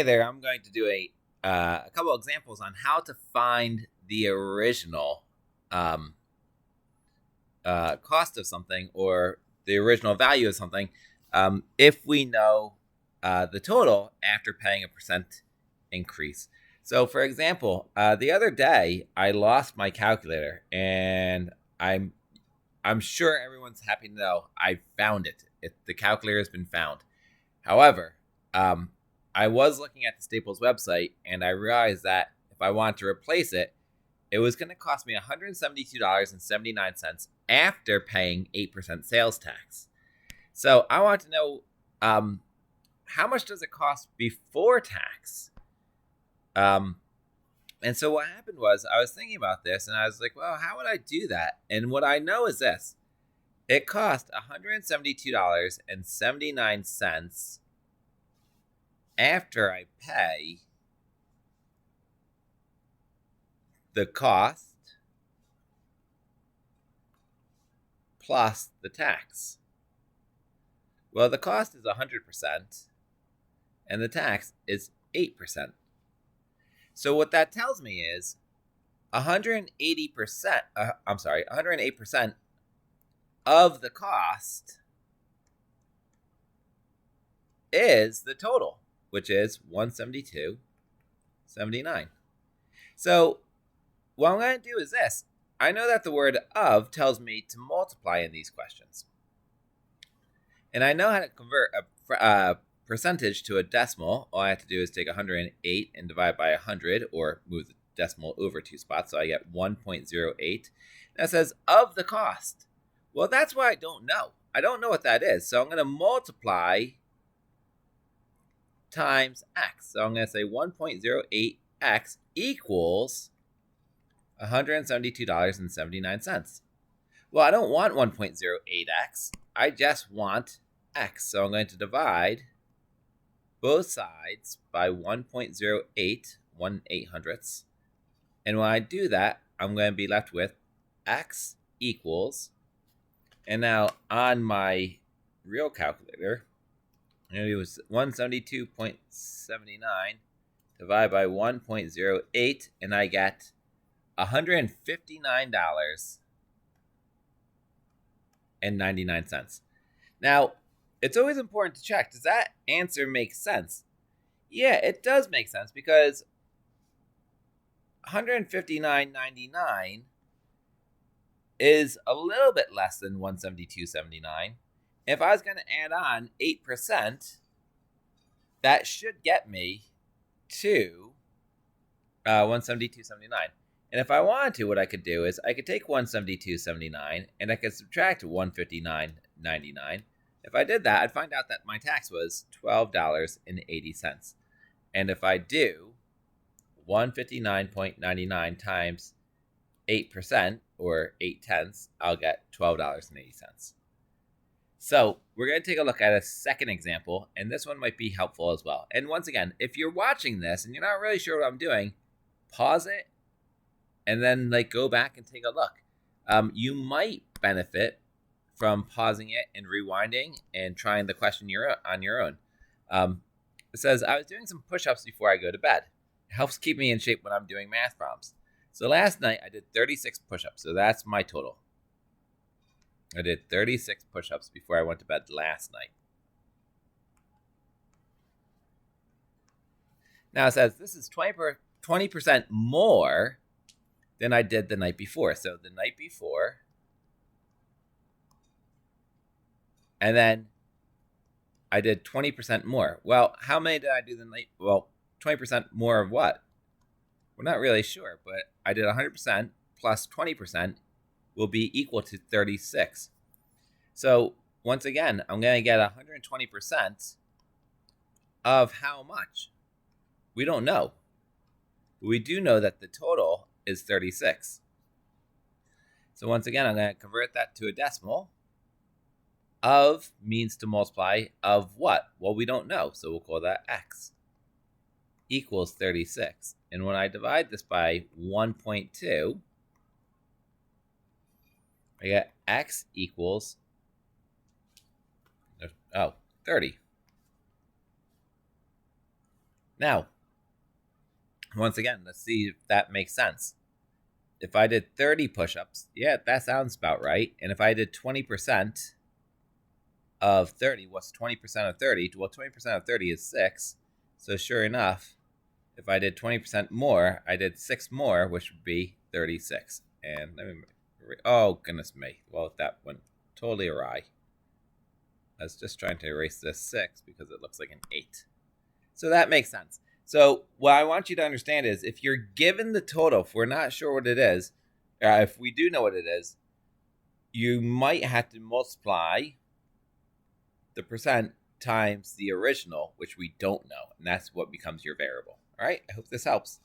Hey there, I'm going to do a couple examples on how to find the original um, cost of something or the original value of something if we know the total after paying a percent increase. So, for example, the other day I lost my calculator, and I'm sure everyone's happy to know I found it. The calculator has been found. However, um, I was looking at the Staples website, and I realized that if I wanted to replace it, it was going to cost me $172.79 after paying 8% sales tax. So I want to know, um, how much does it cost before tax? Um, and so what happened was I was thinking about this, and I was like, well, how would I do that? And what I know is this: it cost $172.79 after I pay the cost plus the tax. Well, the cost is 100% and the tax is 8%. So what that tells me is 180%, 108% of the cost is the total, which is 172.79. So what I'm going to do is this. I know that the word of tells me to multiply in these questions. And I know how to convert a percentage to a decimal. All I have to do is take 108 and divide by 100, or move the decimal over 2 spots, so I get 1.08. That says of the cost. Well, that's what I don't know. I don't know what that is. So I'm going to multiply times x. So I'm going to say 1.08x equals $172.79. Well, I don't want 1.08x. I just want x. So I'm going to divide both sides by 1.08, 1/800ths. And when I do that, I'm going to be left with x equals, and now on my real calculator, it was 172.79 divided by 1.08, and I get $159.99. Now, it's always important to check, does that answer make sense? Yeah, it does make sense, because 159.99 is a little bit less than 172.79. If I was going to add on 8%, that should get me to 172.79. And if I wanted to, what I could do is I could take 172.79 and I could subtract 159.99. If I did that, I'd find out that my tax was $12.80. And if I do 159.99 times 8%, or 8/10, I'll get $12.80. So we're going to take a look at a second example, and this one might be helpful as well. And once again, if you're watching this and you're not really sure what I'm doing, pause it and then go back and take a look. You might benefit from pausing it and rewinding and trying the question on your own. It says, I was doing some push-ups before I go to bed. It helps keep me in shape when I'm doing math problems. So last night I did 36 push-ups, so that's my total. I did 36 push-ups before I went to bed last night. Now it says this is 20% more than I did the night before. So the night before, and then I did 20% more. Well, how many did I do the night? Well, 20% more of what? We're not really sure, but I did 100% plus 20% will be equal to 36. So once again, I'm going to get 120% of how much? We don't know. We do know that the total is 36. So once again, I'm going to convert that to a decimal. Of means to multiply. Of what? Well, we don't know, so we'll call that x. Equals 36. And when I divide this by 1.2, I get x equals 30. Now, once again, let's see if that makes sense. If I did 30 push-ups, yeah, that sounds about right. And if I did 20% of 30, what's 20% of 30? Well, 20% of 30 is 6. So sure enough, if I did 20% more, I did 6 more, which would be 36. And let me, oh, goodness me. Well, that went totally awry. I was just trying to erase this 6 because it looks like an 8. So that makes sense. So what I want you to understand is if you're given the total, if we're not sure what it is, if we do know what it is, you might have to multiply the percent times the original, which we don't know. And that's what becomes your variable. All right. I hope this helps.